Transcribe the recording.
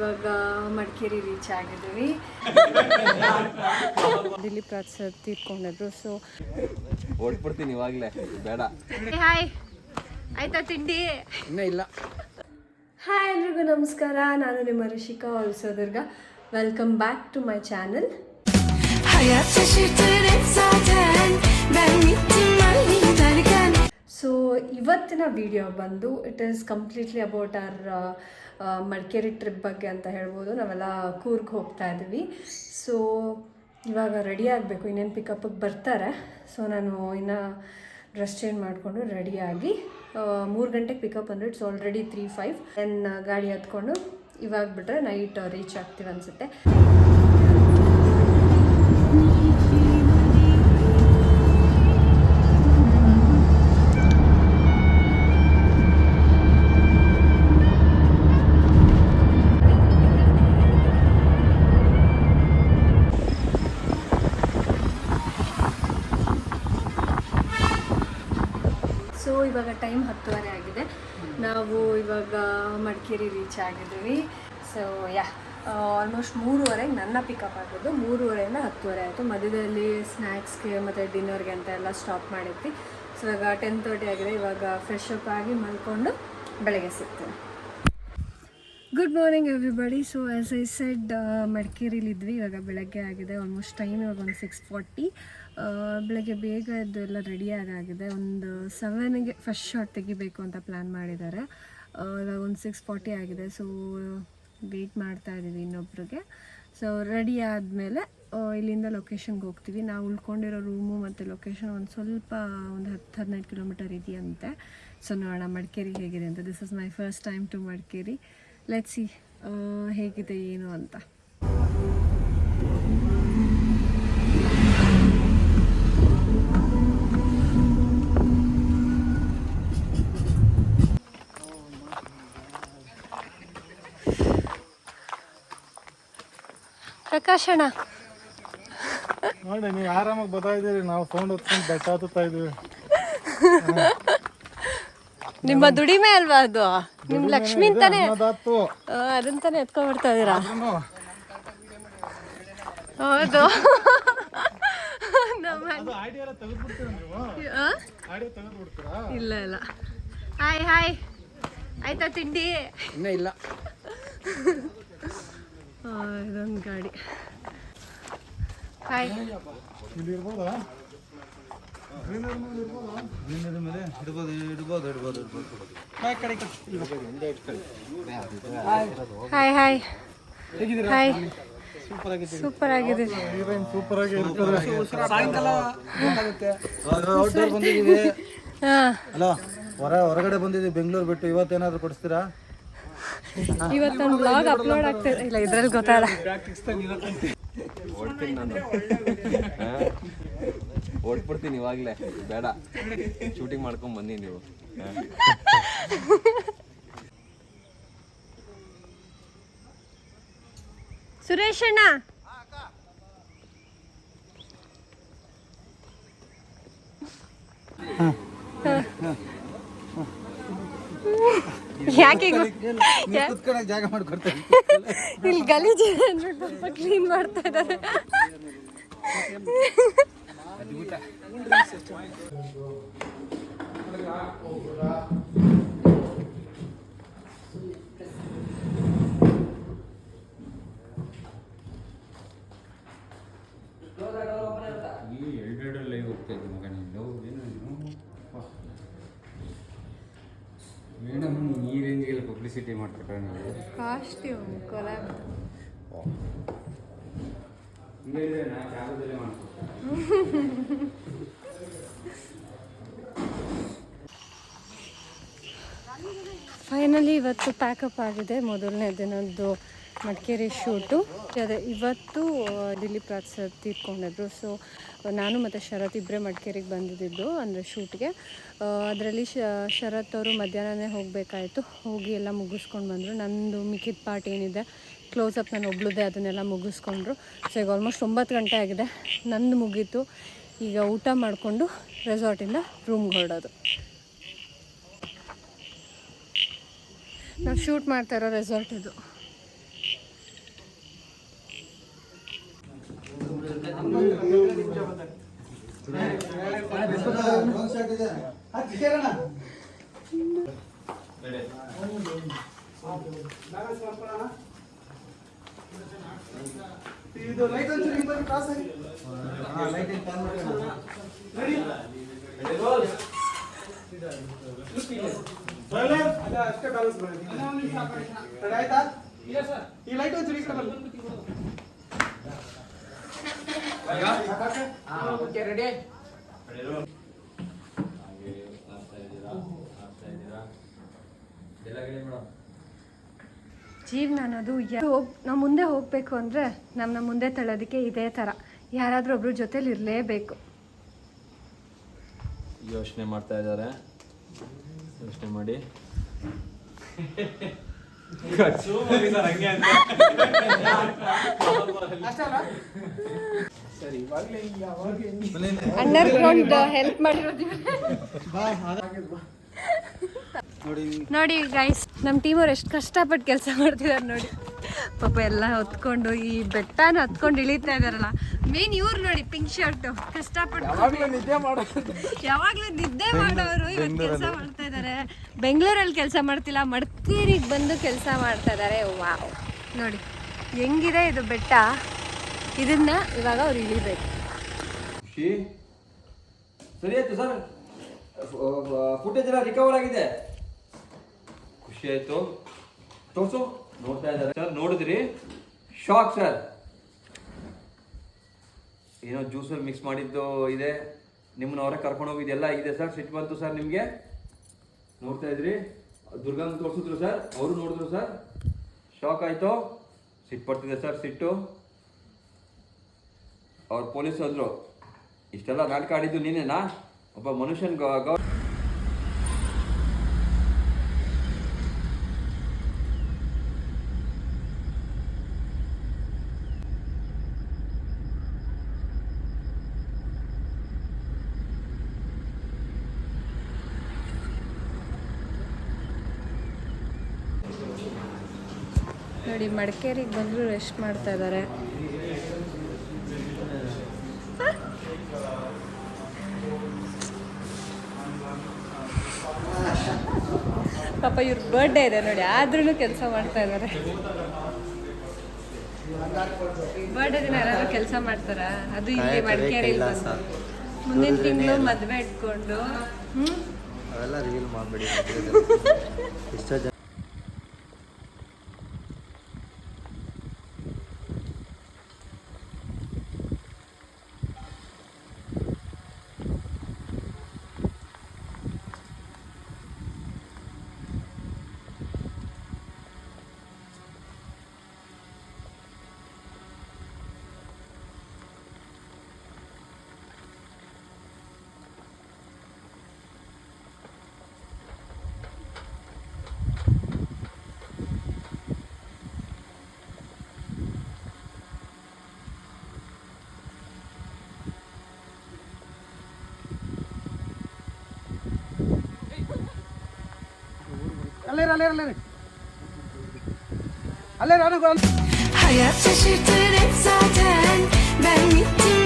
ಇವಾಗ ಮಡಿಕೇರಿ ರೀಚ್ ಆಗಿದ್ದೀವಿ. Dilip Raj sir ತೀರ್ಕೊಂಡಿದ್ರು. So ಓಡ್ಬಿಡ್ತೀನಿ ಇವಾಗಲೇ, ಬೇಡ. ಹಾಯ್, ಆಯ್ತಾ ತಿಂಡಿ? ಇನ್ನೂ ಇಲ್ಲ. ಹಾಯ್ ಎಲ್ರಿಗೂ ನಮಸ್ಕಾರ, ನಾನು ನಿಮ್ಮ Rishika Holsodurga. Welcome back to my channel. So ಇವತ್ತಿನ ವಿಡಿಯೋ ಬಂದು it is completely about our Madikeri trip ಬಗ್ಗೆ ಅಂತ ಹೇಳ್ಬೋದು. ನಾವೆಲ್ಲ ಕೂರ್ಗ್ ಹೋಗ್ತಾ ಇದ್ದೀವಿ. ಸೊ ಇವಾಗ ರೆಡಿ ಆಗಬೇಕು, ಇನ್ನೇನು ಪಿಕಪ್ಪಿಗೆ ಬರ್ತಾರೆ. ಸೊ ನಾನು ಇನ್ನು ಡ್ರೆಸ್ ಚೇಂಜ್ ಮಾಡಿಕೊಂಡು ರೆಡಿಯಾಗಿ 3 ಗಂಟೆಗೆ ಪಿಕಪ್ ಅಂದರೆ ಇಟ್ಸ್ ಆಲ್ರೆಡಿ 3:05. ದೆನ್ ಗಾಡಿ ಹತ್ಕೊಂಡು ಇವಾಗ ಬಿಟ್ಟರೆ ನೈಟ್ ರೀಚ್ ಆಗ್ತೀವಿ ಅನಿಸುತ್ತೆ. ಸೊ ಇವಾಗ ಟೈಮ್ 10:30 ಆಗಿದೆ. ನಾವು ಇವಾಗ ಮಡಿಕೇರಿ ರೀಚ್ ಆಗಿದ್ದೀವಿ. ಸೊ ಆಲ್ಮೋಸ್ಟ್ 3:30 ನನ್ನ ಪಿಕಪ್ ಆಗಿದ್ದು. 3:30ಇಂದ 10:30 ಆಯಿತು. ಮಧ್ಯದಲ್ಲಿ ಸ್ನ್ಯಾಕ್ಸ್ಗೆ ಮತ್ತು ಡಿನ್ನರ್ಗೆ ಅಂತ ಎಲ್ಲ ಸ್ಟಾಪ್ ಮಾಡಿದ್ವಿ. ಸೊ ಇವಾಗ 10:30 ಆಗಿದೆ. ಇವಾಗ ಫ್ರೆಶ್ ಅಪ್ ಆಗಿ ಮಲ್ಕೊಂಡು ಬೆಳಗ್ಗೆ ಸಿಗ್ತೀನಿ. Good morning everybody. So as I said ಮಡಿಕೇರಿಲಿದ್ವಿ. ಇವಾಗ ಬೆಳಗ್ಗೆ ಆಗಿದೆ. ಆಲ್ಮೋಸ್ಟ್ ಟೈಮ್ ಇವಾಗ ಒಂದು 6:40. ಬೆಳಗ್ಗೆ ಬೇಗ ಎದ್ದು ಎಲ್ಲ ರೆಡಿಯಾಗಿದೆ. ಒಂದು 7ಗೆ ಫಸ್ಟ್ ಶಾಟ್ ತೆಗಿಬೇಕು ಅಂತ ಪ್ಲ್ಯಾನ್ ಮಾಡಿದ್ದಾರೆ. ಇವಾಗ ಒಂದು 6:40 ಆಗಿದೆ. ಸೊ ವೆಯ್ಟ್ ಮಾಡ್ತಾ ಇದ್ದೀವಿ ಇನ್ನೊಬ್ರಿಗೆ. ಸೊ ರೆಡಿ ಆದಮೇಲೆ ಇಲ್ಲಿಂದ ಲೊಕೇಶನ್ಗೆ ಹೋಗ್ತೀವಿ. ನಾವು ಉಳ್ಕೊಂಡಿರೋ ರೂಮು ಮತ್ತು ಲೊಕೇಶನ್ ಒಂದು ಸ್ವಲ್ಪ ಒಂದು 10-15 ಕಿಲೋಮೀಟರ್ ಇದೆಯಂತೆ. ಸೊ ನೋಡೋಣ ಮಡಿಕೇರಿ ಹೇಗಿದೆ ಅಂತ. This is my first time to Madikeri. Let's see ಹೇಗಿದೆ ಏನು ಅಂತ. ಪ್ರಕಾಶಣ ನೋಡಿ, ನೀವು ಆರಾಮಾಗಿ ಬರ್ತಾ ಇದ್ದೀರಿ. ನಾವು ಸೌಂಡ್ ಹೊತ್ಕೊಂಡು ಬೆಟ್ಟ ಹತ್ತುತ್ತಾ ಇದೀವಿ. ನಿಮ್ಮ ದುಡಿಮೆ ಅಲ್ವಾ ಅದು? ನಿಮ್ಮ ಲಕ್ಷ್ಮಿ ಅಂತಾನೆ ಅದಂತಾನೆ ಎತ್ಕೊಂಡ್ ಬರ್ತಾ ಇದೀರಾ? ಹೌದು. ಇಲ್ಲ ಇಲ್ಲ. ಹಾಯ್ ಹಾಯ್, ಆಯ್ತಾ ತಿಂಡಿ? ಇನ್ನೂ ಇಲ್ಲ. ಇದೊಂದು ಗಾಡಿ. Hi. Hi hi hi. Super ಆಗಿದೆ. ಹೊರಗಡೆ ಬಂದಿದ್ದೀವಿ, ಬೆಂಗಳೂರು ಬಿಟ್ಟು. ಇವತ್ತೇನಾದ್ರು ಕೊಡಿಸ್ತೀರಾ? ಇವತ್ತೊಂದು ಬ್ಲಾಗ್ ಅಪ್ಲೋಡ್ ಆಗ್ತದೆ. ಇಲ್ಲ ಇದ್ರಲ್ಲಿ ಗೊತ್ತಾಗಲ್ಲ. ಓಡ್ತೀನಿ ನಾನು, ಓಡ್ಬಿಡ್ತೀನಿ ಇವಾಗಲೇ, ಬೇಡ. ಶೂಟಿಂಗ್ ಮಾಡ್ಕೊಂಡು ಬನ್ನಿ ನೀವು. ಸುರೇಶ್ ಅಣ್ಣ, ಯಾಕೆ ಜಾಗ ಮಾಡ್ಕೊಡ್ತಾರೆ? ಇಲ್ಲಿ ಗಲೀಜು ಸ್ವಲ್ಪ ಕ್ಲೀನ್ ಮಾಡ್ತಾ ಇದ್ದಾರೆ. ಮೇಡಮ್, ಈ ರೇಂಜ್ಗೆಲ್ಲ ಪಬ್ಲಿಸಿಟಿ ಮಾಡ್ತಾರೆ ನೀವು. Costume collab. ನಾ ಕ್ಯಾಬದಲ್ಲೇ ಮಾಡ್ತೀನಿ. ಫೈನಲಿ ಇವತ್ತು ಪ್ಯಾಕಪ್ ಆಗಿದೆ. ಮೊದಲನೇ ದಿನದ್ದು ಮಡಿಕೇರಿ ಶೂಟು. ಅದೇ ಇವತ್ತು ದಿಲೀಪ್ ರಾಜ್ ಸರ್ ತೀರ್ಕೊಂಡಿದ್ರು. ಸೊ ನಾನು ಮತ್ತು ಶರತ್ ಇಬ್ಬರೇ ಮಡಿಕೇರಿಗೆ ಬಂದಿದ್ದು ಅಂದರೆ ಶೂಟ್ಗೆ. ಅದರಲ್ಲಿ ಶರತ್ ಅವರು ಮಧ್ಯಾಹ್ನನೇ ಹೋಗಬೇಕಾಯಿತು. ಹೋಗಿ ಎಲ್ಲ ಮುಗಿಸ್ಕೊಂಡು ಬಂದರು. ನಂದು ಮಿಕ್ಕಿದ ಪಾರ್ಟ್ ಏನಿದೆ ಕ್ಲೋಸಪ್ ನಾನು ಒಬ್ಳದೇ, ಅದನ್ನೆಲ್ಲ ಮುಗಿಸ್ಕೊಂಡ್ರು. ಸೊ ಈಗ ಆಲ್ಮೋಸ್ಟ್ 9 ಗಂಟೆ ಆಗಿದೆ. ನಂದು ಮುಗೀತು. ಈಗ ಊಟ ಮಾಡಿಕೊಂಡು ರೆಸಾರ್ಟಿಂದ ರೂಮ್ಗೆ ಹೊರಡೋದು. ನಾವು ಶೂಟ್ ಮಾಡ್ತಾ ಇರೋ ರೆಸಾರ್ಟ್ ಇದು. ಇದು ಲೈಟ್ ಒಂಚೂರು ಹಿಂಗ್ ಬಂದು ಕ್ರಾಸ್ ಆಗಿ ಲೈಟ್ ರೆಡಿ ಅಷ್ಟೇ ಬ್ಯಾಲೆನ್ಸ್ ಬರುತ್ತೆ ಆಯ್ತಾ ಈ ಲೈಟ್ ಒಂಚೂರು ಈ ಕಡೆ ಬನ್ನಿ ಓಕೆ ರೆಡಿ ಜೀವನ ಅನ್ನೋದು ನಾವು ಮುಂದೆ ಹೋಗಬೇಕು ಅಂದರೆ ನಮ್ಮನ್ನ ಮುಂದೆ ತಳ್ಳೋದಕ್ಕೆ ಇದೇ ಥರ ಯಾರಾದರೂ ಒಬ್ರು ಜೊತೇಲಿ ಇರಲೇಬೇಕು. ಯೋಚನೆ ಮಾಡ್ತಾ ಇದ್ದಾರೆ, ಯೋಚನೆ ಮಾಡಿ. ಅಂಡರ್ಗ್ರೌಂಡ್ ಹೆಲ್ಪ್ ಮಾಡಿರೋದು ನೋಡಿ ಗೈಸ್. ನಮ್ಮ ಟೀಮವ್ರು ಎಷ್ಟು ಕಷ್ಟಪಟ್ಟು ಕೆಲಸ ಮಾಡ್ತಿದ್ದಾರೆ ನೋಡಿ. ಪಾಪ ಎಲ್ಲ ಹೊತ್ಕೊಂಡು ಈ ಬೆಟ್ಟನ ಹತ್ಕೊಂಡು ಇಳಿತಾ ಇದಾರಲ್ಲ. ಮೇನ್ ಇವ್ರು ನೋಡಿ, ಪಿಂಕ್ ಶರ್ಟ್ ಕಷ್ಟಪಟ್ಟು ಯಾವಾಗಲೂ ನಿದ್ದೆ ಮಾಡೋರು ಇವತ್ತು ಕೆಲಸ ಮಾಡ್ತಾ ಇದ್ದಾರೆ. ಬೆಂಗಳೂರಲ್ಲಿ ಕೆಲಸ ಮಾಡ್ತಿಲ್ಲ, ಮಡಿಕೇರಿಗೆ ಬಂದು ಕೆಲಸ ಮಾಡ್ತಾ ಇದ್ದಾರೆ. ವಾವ್, ನೋಡಿ ಹೆಂಗಿದೆ ಇದು ಬೆಟ್ಟ. ಇದನ್ನ ಇವಾಗ ಅವ್ರು ಇಳಿಬೇಕು. ಸರಿ ಆಯ್ತು ಸರ್, ಫುಟೇಜ್ ಎಲ್ಲ ರಿಕವರ್ ಆಗಿದೆ. ಖುಷಿ ಆಯ್ತು. ತೋರ್ಸು. ನೋಡ್ತಾ ಇದ್ದಾರೆ ಸರ್, ನೋಡಿದ್ರಿ? Shock sir. ಏನೋ ಜ್ಯೂಸಲ್ಲಿ ಮಿಕ್ಸ್ ಮಾಡಿದ್ದು ಇದೆ, ನಿಮ್ಮನ್ನ ಅವರೇ ಕರ್ಕೊಂಡು ಹೋಗಿದ್ದೆಲ್ಲ ಇದೆ ಸರ್. ಸಿಟ್ಟು ಬಂತು ಸರ್ ನಿಮಗೆ. ನೋಡ್ತಾ ಇದ್ರಿ, ದುರ್ಗಂಗ್ ತೋರಿಸಿದ್ರು ಸರ್, ಅವರು ನೋಡಿದ್ರು ಸರ್, ಶಾಕ್ ಆಯಿತು. ಸಿಟ್ಟು ಪಡ್ತಿದೆ ಸರ್, ಸಿಟ್ಟು. ಅವ್ರು ಪೊಲೀಸ್ ಅಂದರು, ಇಷ್ಟೆಲ್ಲ ನಾಟಕ ಆಡಿದ್ದು ನೀನೇನಾ? ಒಬ್ಬ ಮನುಷ್ಯನ್ ನೋಡಿ ಮಡಿಕೇರಿಗೆ ಬಂದರೂ ರೆಸ್ಟ್ ಮಾಡ್ತಾ ಇದ್ದಾರೆ. ಪಾಪ ಇವ್ರ ಬರ್ಡೇ ಇದೆ ನೋಡಿ, ಆದ್ರೂ ಕೆಲಸ ಮಾಡ್ತಾ ಇದ್ದಾರೆ. ಬರ್ಡೇ ದಿನ ಯಾರಾದ್ರೂ ಕೆಲಸ ಮಾಡ್ತಾರ? ಅದು ಇಲ್ಲಿ ಮಡಿಕೇರಿಯಲ್ಲಿ ಬಂದು ಮುಂದಿನ ತಿಂಗಳು ಮದುವೆ ಇಟ್ಕೊಂಡು ಅವೆಲ್ಲ ರೀಲ್ ಮಾಡಬೇಡಿ. ಇಷ್ಟ ಜನ Hayat şaşırtır hep zaten. Ben gittim